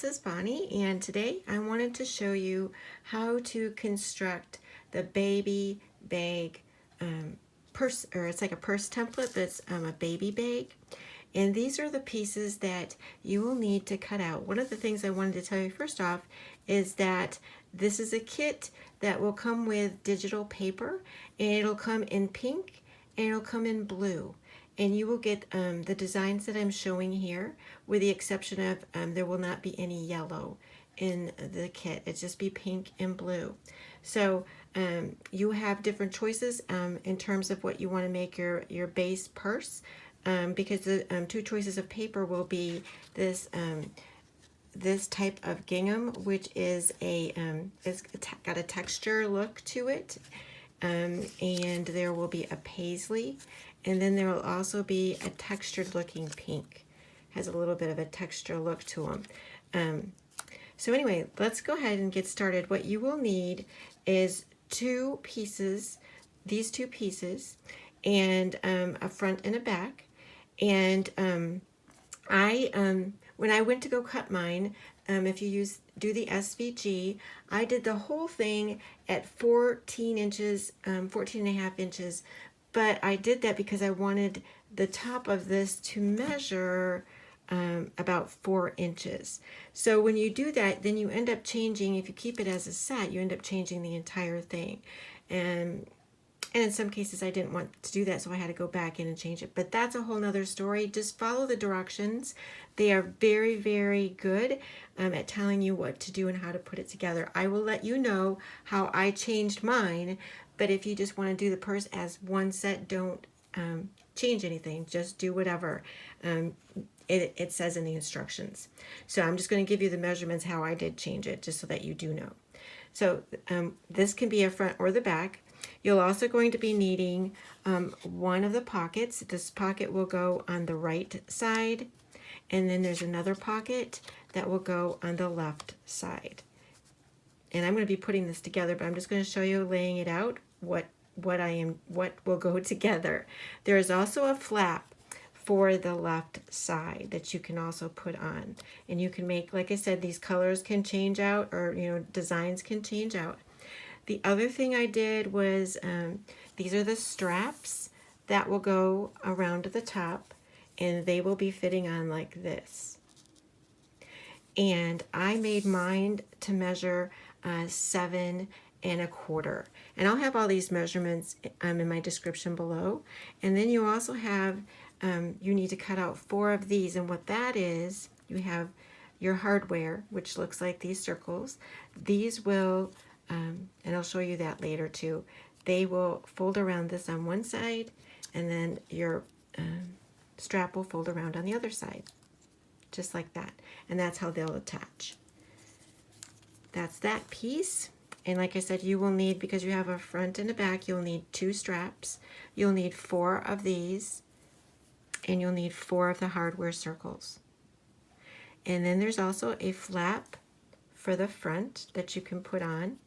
this is Bonnie, and today I wanted to show you how to construct the baby bag purse, or it's like a purse template that's a baby bag. And these are the pieces that you will need to cut out. One of the things I wanted to tell you first off is that this is a kit that will come with digital paper, and it'll come in pink and it'll come in blue. And you will get the designs that I'm showing here, with the exception of there will not be any yellow in the kit. It's just be pink and blue. So you have different choices in terms of what you want to make your base purse, because the two choices of paper will be this this type of gingham, which is it's got a texture look to it, and there will be a paisley. And then there will also be a textured looking pink. Has a little bit of a texture look to them. So anyway, let's go ahead and get started. What you will need is two pieces, these two pieces, and a front and a back. And when I went to go cut mine, if you do the SVG, I did the whole thing at 14 inches, 14 and a half inches. But I did that because I wanted the top of this to measure about 4 inches. So when you do that, then you end up changing, if you keep it as a set, you end up changing the entire thing. And in some cases I didn't want to do that, so I had to go back in and change it. But that's a whole nother story. Just follow the directions. They are very, very good at telling you what to do and how to put it together. I will let you know how I changed mine, but if you just want to do the purse as one set, don't change anything. Just do whatever it says in the instructions. So I'm just going to give you the measurements how I did change it, just so that you do know. So this can be a front or the back. You're also going to be needing one of the pockets. This pocket will go on the right side, and then there's another pocket that will go on the left side. And I'm going to be putting this together, but I'm just going to show you laying it out, what will go together. There is also a flap for the left side that you can also put on, and you can make, like I said, these colors can change out, or designs can change out. The other thing I did was these are the straps that will go around the top, and they will be fitting on like this. And I made mine to measure 7 1/4, and I'll have all these measurements in my description below. And then you also have you need to cut out 4 of these, and what that is, you have your hardware, which looks like these circles. These will and I'll show you that later too. They will fold around this on one side, and then your strap will fold around on the other side, just like that. And that's how they'll attach. That's that piece. And like I said, you will need, because you have a front and a back, you'll need 2 straps. You'll need 4 of these, and you'll need 4 of the hardware circles. And then there's also a flap for the front that you can put on.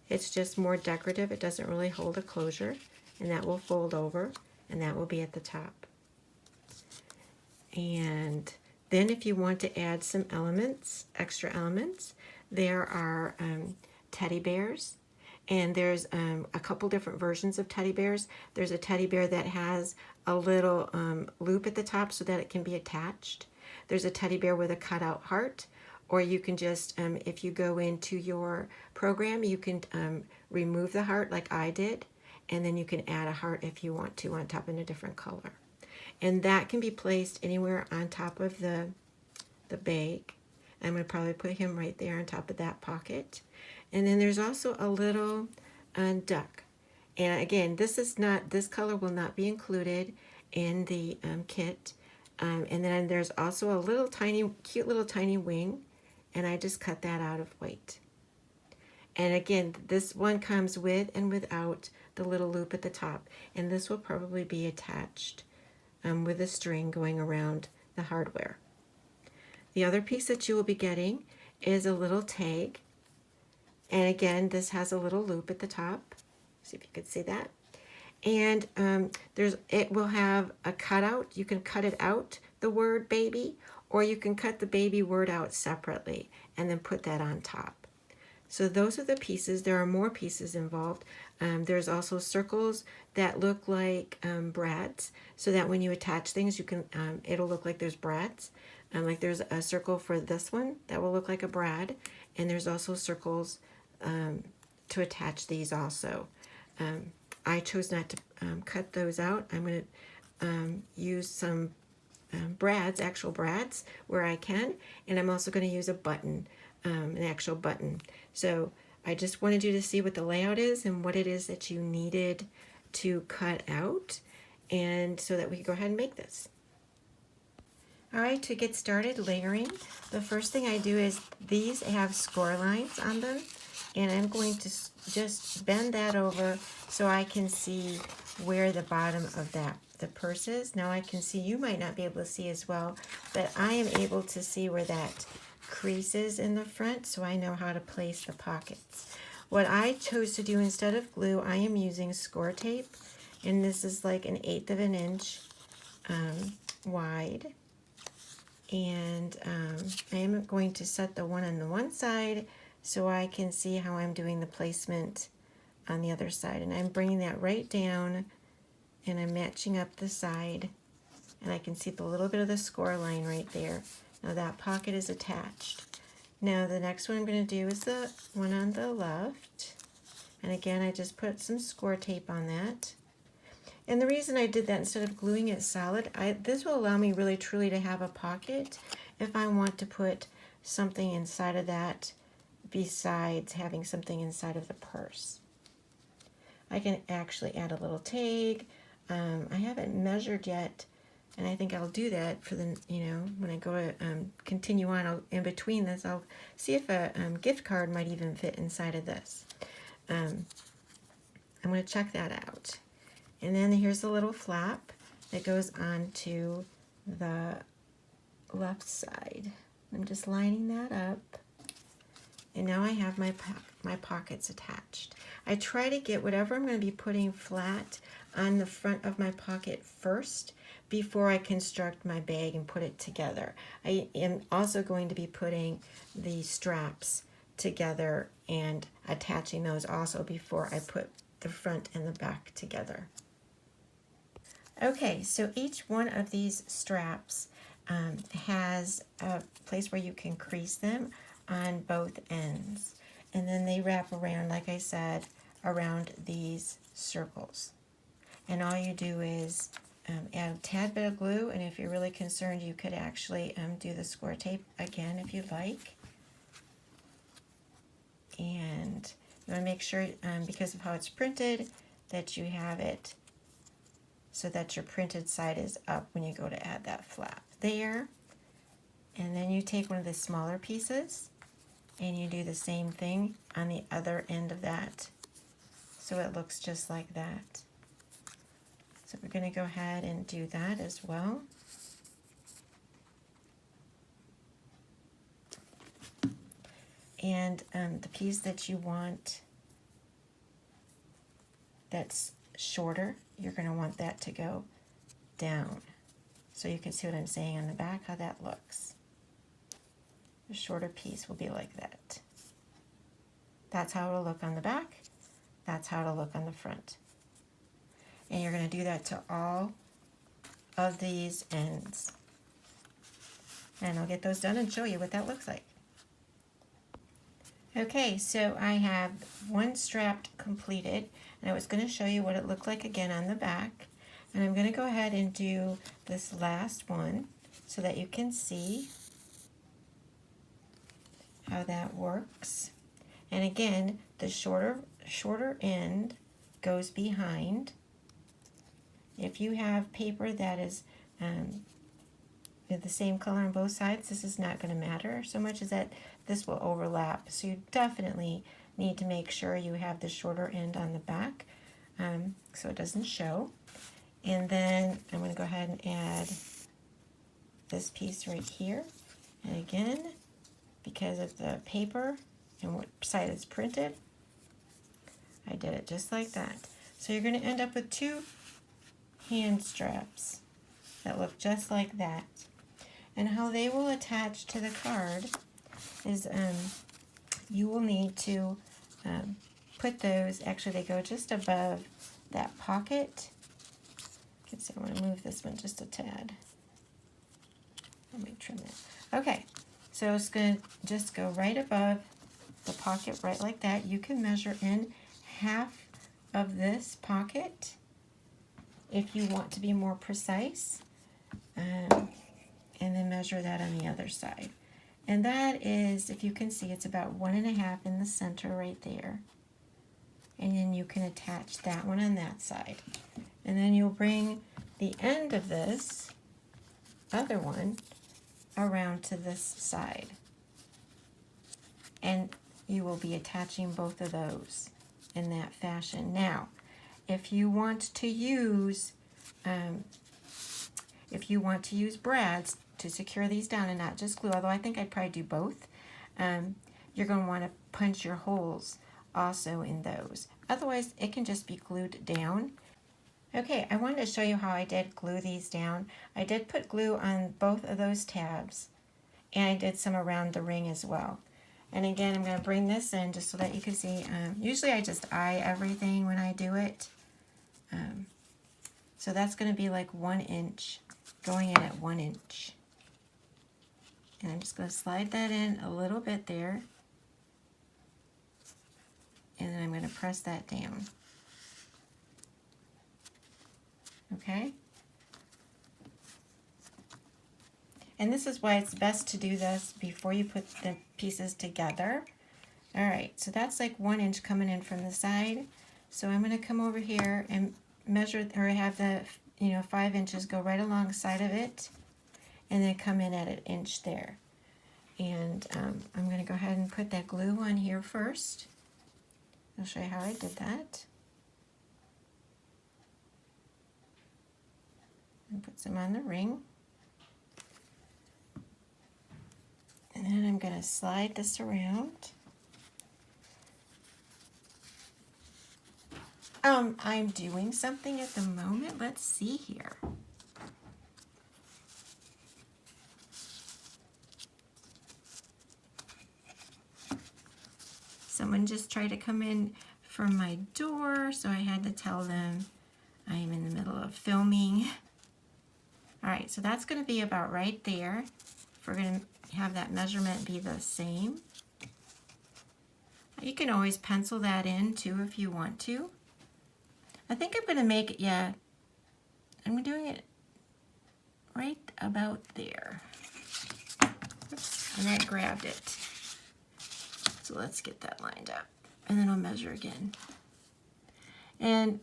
It's just more decorative. It doesn't really hold a closure, and that will fold over, and that will be at the top. And then if you want to add some elements, extra elements, there are teddy bears, and there's a couple different versions of teddy bears. There's a teddy bear that has a little loop at the top so that it can be attached. There's a teddy bear with a cutout heart, or you can just, if you go into your program, you can remove the heart like I did, and then you can add a heart if you want to on top in a different color. And that can be placed anywhere on top of the bag. I'm going to probably put him right there on top of that pocket. And then there's also a little duck. And again, this color will not be included in the kit. And then there's also a little tiny, cute little tiny wing, and I just cut that out of white. And again, this one comes with and without the little loop at the top, and this will probably be attached with a string going around the hardware. The other piece that you will be getting is a little tag, and again, this has a little loop at the top. See if you can see that. And it will have a cutout. You can cut it out, the word baby, or you can cut the baby word out separately and then put that on top. So those are the pieces. There are more pieces involved. There's also circles that look like brads, so that when you attach things, you can it'll look like there's brads. Like there's a circle for this one that will look like a brad, and there's also circles to attach these also. I chose not to cut those out. I'm going to use some brads, actual brads, where I can, and I'm also going to use a button, an actual button. So I just wanted you to see what the layout is and what it is that you needed to cut out, and so that we could go ahead and make this. All right, to get started layering, the first thing I do is these have score lines on them, and I'm going to just bend that over so I can see where the bottom of the purse is. Now I can see, you might not be able to see as well, but I am able to see where that crease is in the front, so I know how to place the pockets. What I chose to do instead of glue, I am using score tape, and this is like 1/8 of an inch wide. And I am going to set the one on the one side so I can see how I'm doing the placement on the other side. And I'm bringing that right down, and I'm matching up the side, and I can see the little bit of the score line right there. Now that pocket is attached. Now the next one I'm going to do is the one on the left, and again I just put some score tape on that. And the reason I did that instead of gluing it solid, this will allow me really truly to have a pocket if I want to put something inside of that besides having something inside of the purse. I can actually add a little tag. I haven't measured yet, and I think I'll do that for the, when I go to continue on, in between this, I'll see if a gift card might even fit inside of this. I'm going to check that out. And then here's a little flap that goes onto the left side. I'm just lining that up. And now I have my pockets attached. I try to get whatever I'm going to be putting flat on the front of my pocket first before I construct my bag and put it together. I am also going to be putting the straps together and attaching those also before I put the front and the back together. Okay, so each one of these straps has a place where you can crease them on both ends. And then they wrap around, like I said, around these circles. And all you do is add a tad bit of glue, and if you're really concerned, you could actually do the score tape again if you'd like. And you want to make sure, because of how it's printed, that you have it so that your printed side is up when you go to add that flap there. And then you take one of the smaller pieces and you do the same thing on the other end of that, so it looks just like that. So we're going to go ahead and do that as well. And the piece that you want that's shorter, you're going to want that to go down. So you can see what I'm saying on the back, how that looks. The shorter piece will be like that. That's how it'll look on the back. That's how it'll look on the front. And you're going to do that to all of these ends. And I'll get those done and show you what that looks like. Okay, so I have one strap completed, and I was going to show you what it looked like again on the back. And I'm going to go ahead and do this last one so that you can see how that works. And again, the shorter end goes behind. If you have paper that is the same color on both sides, this is not going to matter so much as that this will overlap. So you definitely need to make sure you have the shorter end on the back so it doesn't show. And then I'm going to go ahead and add this piece right here. And again, because of the paper and what side it's printed, I did it just like that. So you're going to end up with two hand straps that look just like that. And how they will attach to the card is you will need to put those, actually they go just above that pocket. So I want to move this one just a tad. Let me trim that. Okay, so it's going to just go right above the pocket, right like that. You can measure in half of this pocket if you want to be more precise, and then measure that on the other side. And that is, if you can see, it's about 1.5 in the center right there. And then you can attach that one on that side. And then you'll bring the end of this other one around to this side. And you will be attaching both of those in that fashion. Now, if you want to use brads to secure these down and not just glue, although I think I'd probably do both, you're going to want to punch your holes also in those. Otherwise, it can just be glued down. Okay, I wanted to show you how I did glue these down. I did put glue on both of those tabs, and I did some around the ring as well. And again, I'm going to bring this in just so that you can see. Usually I just eye everything when I do it. So that's going to be like 1 inch, going in at 1 inch. And I'm just going to slide that in a little bit there. And then I'm going to press that down. Okay? And this is why it's best to do this before you put the pieces together. All right, so that's like 1 inch coming in from the side. So I'm going to come over here and measure, or have the 5 inches go right alongside of it, and then come in at 1 inch there. And I'm going to go ahead and put that glue on here first. I'll show you how I did that. And put some on the ring. And then I'm going to slide this around. I'm doing something at the moment. Let's see here. Someone just tried to come in from my door, so I had to tell them I'm in the middle of filming. All right, so that's going to be about right there. If we're going to have that measurement be the same. You can always pencil that in too if you want to. I think I'm going to make it, yeah, I'm doing it right about there. Oops, and I grabbed it. So let's get that lined up. And then I'll measure again. And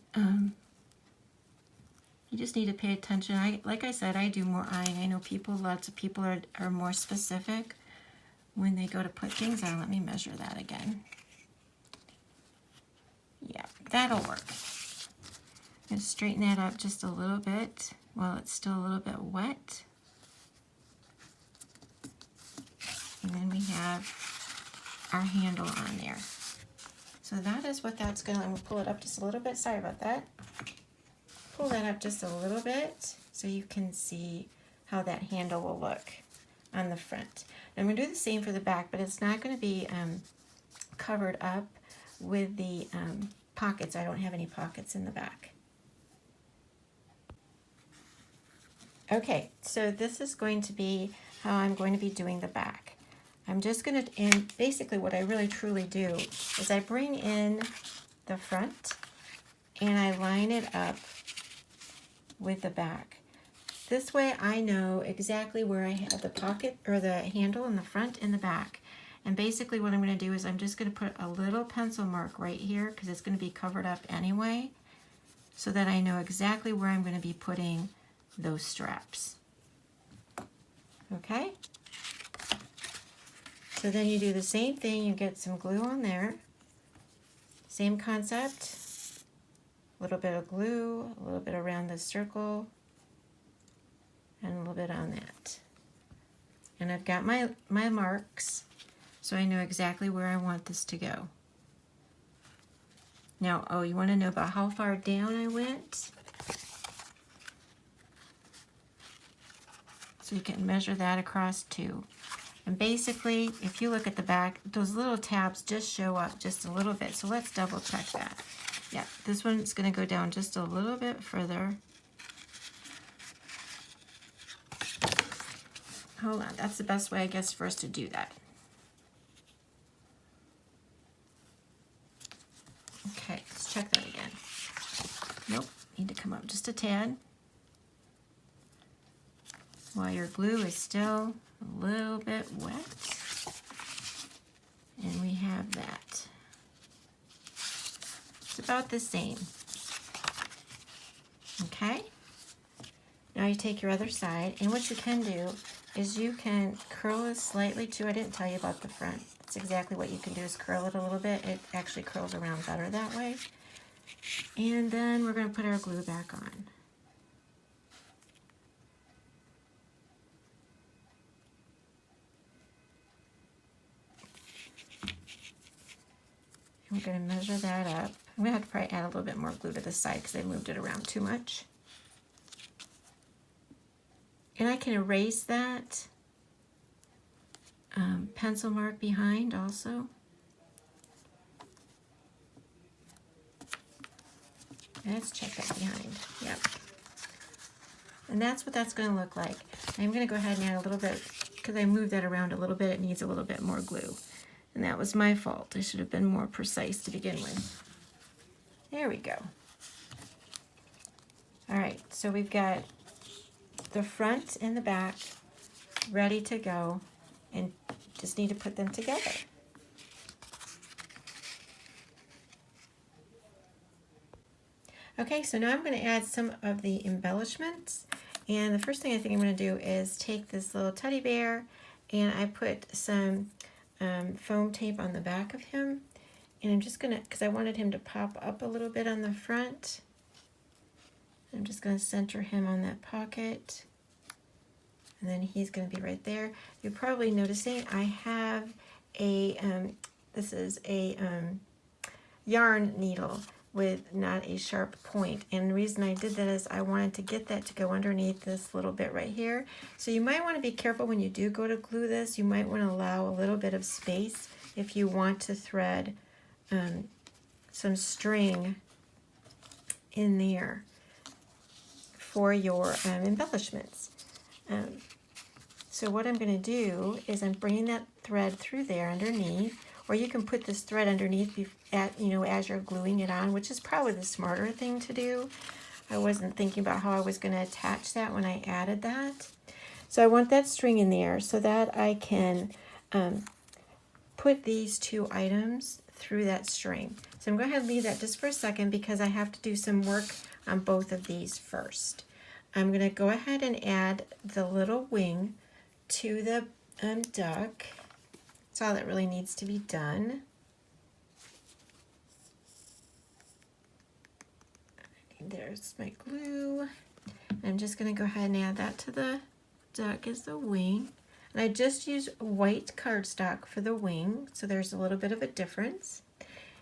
you just need to pay attention. Like I said, I do more eyeing. I know lots of people are more specific when they go to put things on. Let me measure that again. Yeah, that'll work. I'm going to straighten that up just a little bit while it's still a little bit wet. And then we have our handle on there. So that is what that's going to, I'm going to pull it up just a little bit. Sorry about that. Pull that up just a little bit so you can see how that handle will look on the front. I'm going to do the same for the back, but it's not going to be covered up with the pockets. I don't have any pockets in the back. Okay, so this is going to be how I'm going to be doing the back. I'm just going to, and basically what I really truly do is I bring in the front and I line it up with the back. This way I know exactly where I have the pocket or the handle in the front and the back. And basically what I'm going to do is I'm just going to put a little pencil mark right here because it's going to be covered up anyway, so that I know exactly where I'm going to be putting those straps. Okay? So then you do the same thing, you get some glue on there. Same concept. A little bit of glue, a little bit around the circle, and a little bit on that. And I've got my marks, so I know exactly where I want this to go. Now, oh, you want to know about how far down I went? So So you can measure that across too. And basically, if you look at the back, those little tabs just show up just a little bit. So let's double check that. Yeah, this one's going to go down just a little bit further. Hold on, that's the best way, I guess, for us to do that. Okay, let's check that again. Nope, need to come up just a tad. While your glue is still a little bit wet. And we have that. It's about the same. Okay? Now you take your other side, and what you can do is you can curl it slightly too. I didn't tell you about the front. That's exactly what you can do, is curl it a little bit. It actually curls around better that way. And then we're going to put our glue back on. We're going to measure that up. I'm going to have to probably add a little bit more glue to the side because I moved it around too much. And I can erase that pencil mark behind also. Let's check that behind. Yep. And that's what that's going to look like. I'm going to go ahead and add a little bit, because I moved that around a little bit, it needs a little bit more glue. And that was my fault. I should have been more precise to begin with. There we go. All right, so we've got the front and the back ready to go, and just need to put them together. Okay, so now I'm going to add some of the embellishments. And the first thing I think I'm going to do is take this little teddy bear, and I put some foam tape on the back of him, and I'm just gonna, because I wanted him to pop up a little bit on the front, I'm just going to center him on that pocket, and then he's going to be right there. You're probably noticing I have a this is a yarn needle with not a sharp point, and the reason I did that is I wanted to get that to go underneath this little bit right here. So you might want to be careful when you do go to glue this. You might want to allow a little bit of space if you want to thread some string in there for your embellishments. So what I'm going to do is I'm bringing that thread through there underneath, or you can put this thread underneath as you're gluing it on, which is probably the smarter thing to do. I wasn't thinking about how I was going to attach that when I added that. So I want that string in there so that I can put these two items through that string. So I'm going to leave that just for a second because I have to do some work on both of these first. I'm going to go ahead and add the little wing to the duck. That's all that really needs to be done. There's my glue. I'm just going to go ahead and add that to the duck as the wing. And I just used white cardstock for the wing, so there's a little bit of a difference.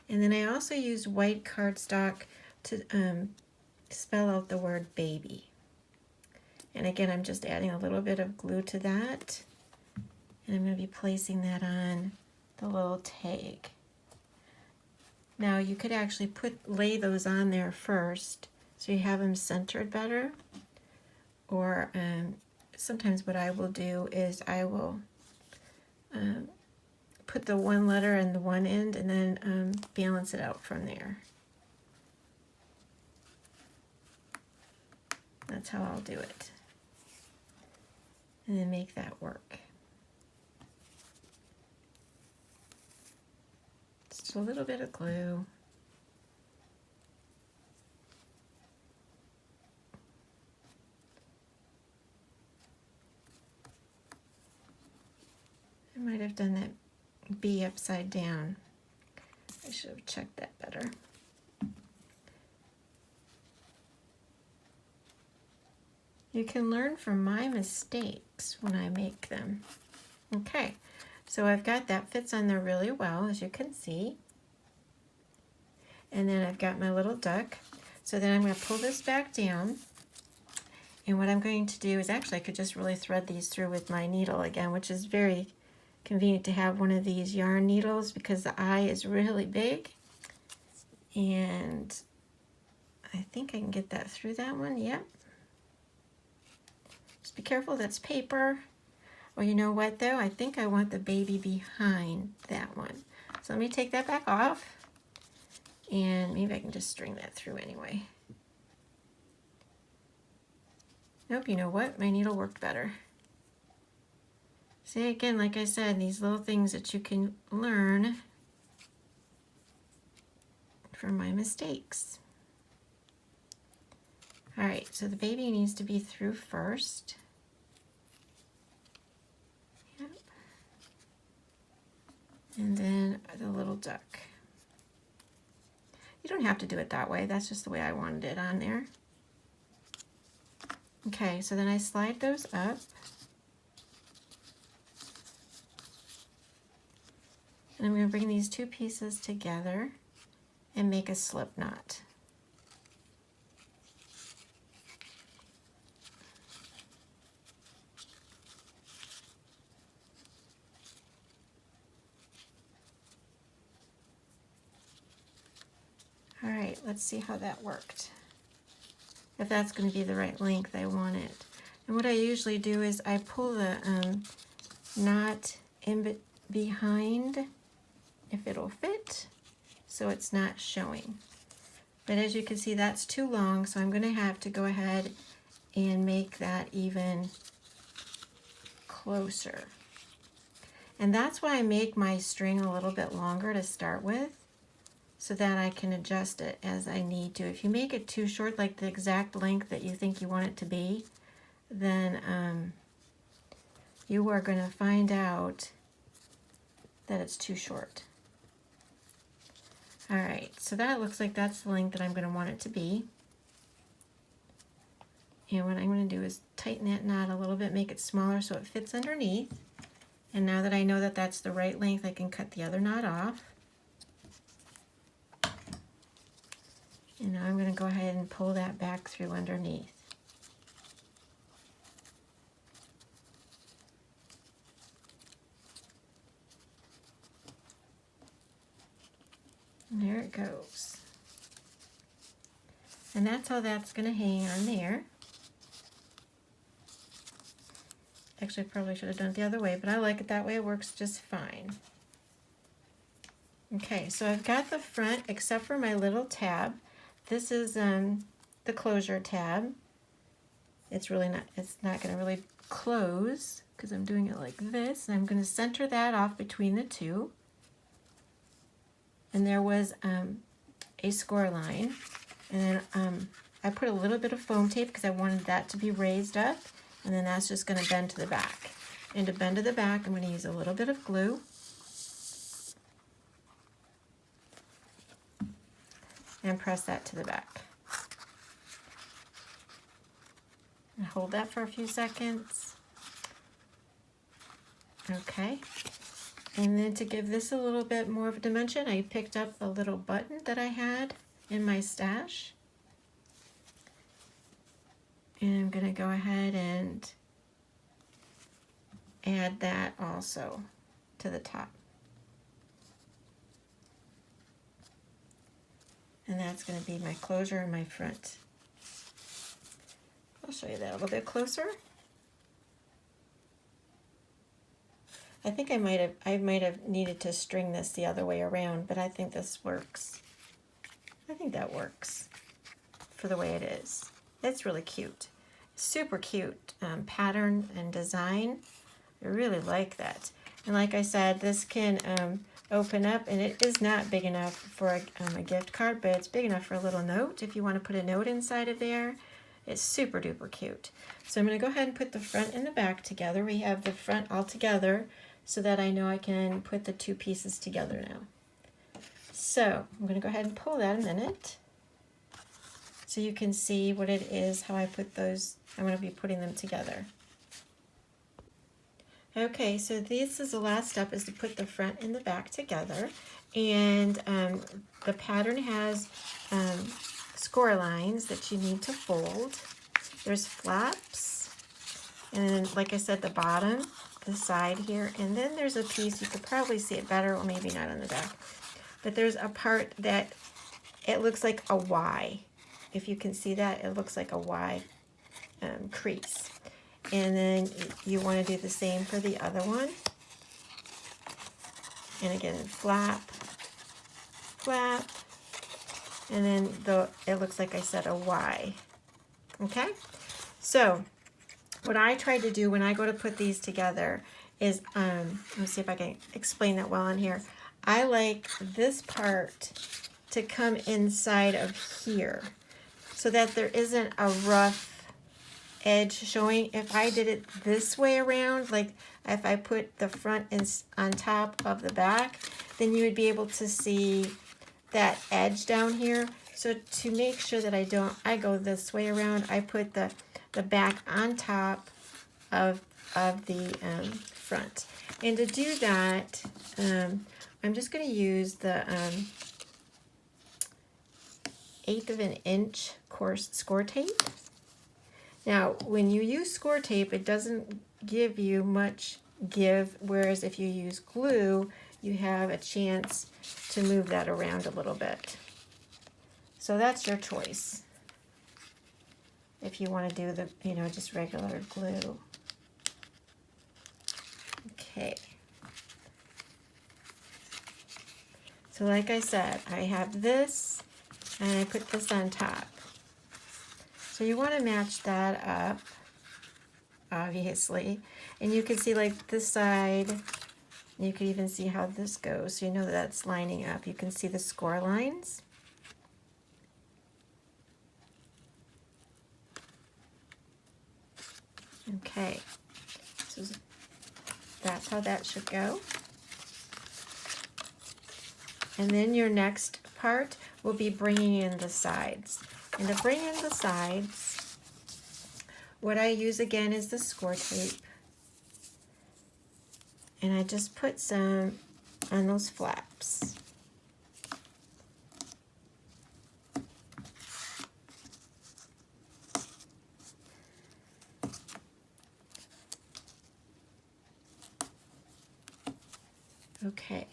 And then I also used white cardstock to spell out the word baby. And again, I'm just adding a little bit of glue to that. And I'm going to be placing that on the little tag. Now you could actually lay those on there first so you have them centered better. Or sometimes what I will do is I will put the one letter in the one end and then balance it out from there. That's how I'll do it. And then make that work. Just a little bit of glue. I might have done that B upside down. I should have checked that better. You can learn from my mistakes when I make them. Okay, so I've got that fits on there really well, as you can see. And then I've got my little duck. So then I'm going to pull this back down. And what I'm going to do is, actually I could just really thread these through with my needle again, which is very convenient to have one of these yarn needles because the eye is really big. And I think I can get that through that one. Yep. Just be careful, that's paper. Well, you know what though? I think I want the baby behind that one. So let me take that back off. And maybe I can just string that through anyway. Nope, you know what? My needle worked better. See, again, like I said, these little things that you can learn from my mistakes. All right, so the baby needs to be through first. Yep. And then the little duck. You don't have to do it that way. That's just the way I wanted it on there. Okay, so then I slide those up. And I'm going to bring these two pieces together and make a slip knot. All right, let's see how that worked. If that's going to be the right length I want it. And what I usually do is I pull the knot in behind if it'll fit, so it's not showing. But as you can see, that's too long, so I'm going to have to go ahead and make that even closer. And that's why I make my string a little bit longer to start with, so that I can adjust it as I need to. If you make it too short, like the exact length that you think you want it to be, then you are going to find out that it's too short. All right, so that looks like that's the length that I'm going to want it to be. And what I'm going to do is tighten that knot a little bit, make it smaller so it fits underneath. And now that I know that that's the right length, I can cut the other knot off. And now I'm going to go ahead and pull that back through underneath. And there it goes. And that's how that's going to hang on there. Actually, I probably should have done it the other way, but I like it that way. It works just fine. Okay, so I've got the front except for my little tab. This is the closure tab. It's not going to really close because I'm doing it like this. And I'm going to center that off between the two. And there was a score line. And then I put a little bit of foam tape because I wanted that to be raised up. And then that's just going to bend to the back. And to bend to the back, I'm going to use a little bit of glue. And press that to the back. And hold that for a few seconds. Okay. And then to give this a little bit more of a dimension, I picked up a little button that I had in my stash. And I'm going to go ahead and add that also to the top. And that's going to be my closure and my front. I'll show you that a little bit closer. I think I might have needed to string this the other way around, but I think this works. I think that works for the way it is. It's really cute. Super cute pattern and design. I really like that. And like I said, this can open up, and it is not big enough for a gift card, but it's big enough for a little note if you want to put a note inside of there. It's super duper cute. So I'm going to go ahead and put the front and the back together. We have the front all together so that I know I can put the two pieces together now. So I'm going to go ahead and pull that a minute so you can see what it is, how I put those. I'm going to be putting them together. Okay, so this is the last step, is to put the front and the back together. And the pattern has score lines that you need to fold. there's flaps, and then, like I said, the bottom, the side here, and then there's a piece, you could probably see it better, or maybe not on the back, but there's a part that it looks like a Y. If you can see that, it looks like a Y crease. And then you want to do the same for the other one. And again, flap, flap, and then it looks like I said a Y. Okay? So what I try to do when I go to put these together is, let me see if I can explain that well on here. I like this part to come inside of here so that there isn't a rough edge showing. If I did it this way around, like if I put the front on top of the back, then you would be able to see that edge down here. So to make sure that I go this way around, I put the back on top of the front. And to do that, I'm just going to use the 1/8 of an inch coarse score tape. Now, when you use score tape, it doesn't give you much give, whereas if you use glue, you have a chance to move that around a little bit. So that's your choice. If you want to do the, just regular glue. Okay. So like I said, I have this, and I put this on top. So you want to match that up, obviously. And you can see like this side, you can even see how this goes. So you know that that's lining up. You can see the score lines. Okay, so that's how that should go. And then your next part will be bringing in the sides. And to bring in the sides, what I use again is the score tape. And I just put some on those flaps. Okay.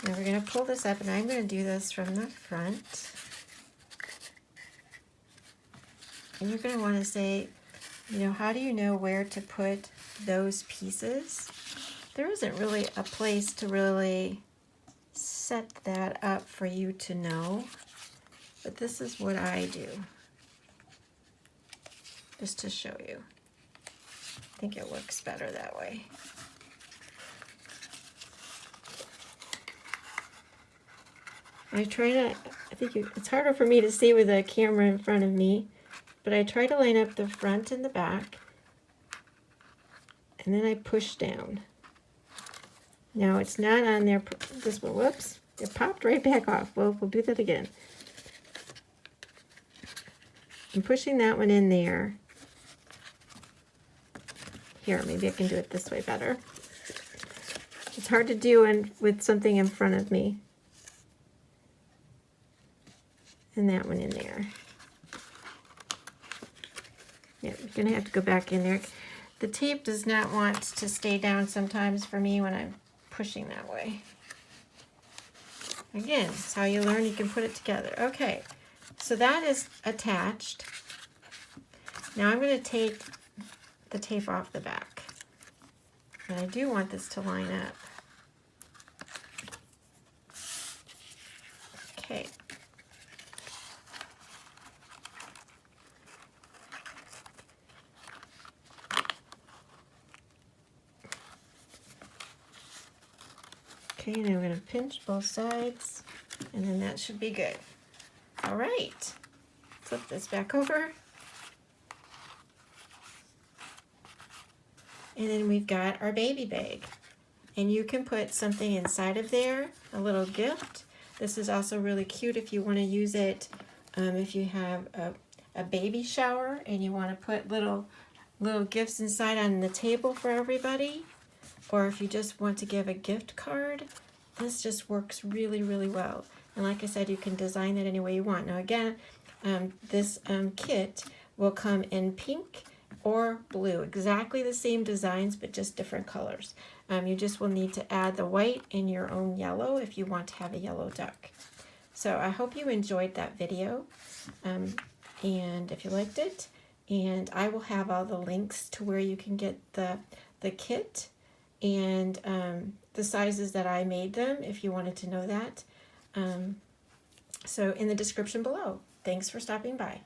Now we're going to pull this up, and I'm going to do this from the front. And you're going to want to say, how do you know where to put those pieces? There isn't really a place to really set that up for you to know, but this is what I do, just to show you. I think it works better that way. I think it's harder for me to see with the camera in front of me, but I try to line up the front and the back, and then I push down. Now it's not on there, this one, whoops, it popped right back off. Well, we'll do that again. I'm pushing that one in there. Here, maybe I can do it this way better. It's hard to do with something in front of me. And that one in there. Yeah, you're going to have to go back in there. The tape does not want to stay down sometimes for me when I'm pushing that way. Again, it's how you learn. You can put it together. Okay, so that is attached. Now I'm going to take the tape off the back. And I do want this to line up. Okay. Okay, now we're going to pinch both sides, and then that should be good. All right, flip this back over. And then we've got our baby bag. And you can put something inside of there, a little gift. This is also really cute if you want to use it if you have a baby shower and you want to put little gifts inside on the table for everybody. Or if you just want to give a gift card, this just works really, really well. And like I said, you can design that any way you want. Now again, this kit will come in pink or blue, exactly the same designs but just different colors. You just will need to add the white and your own yellow if you want to have a yellow duck. So I hope you enjoyed that video, and if you liked it, and I will have all the links to where you can get the kit and the sizes that I made them if you wanted to know that. So in the description below. Thanks for stopping by.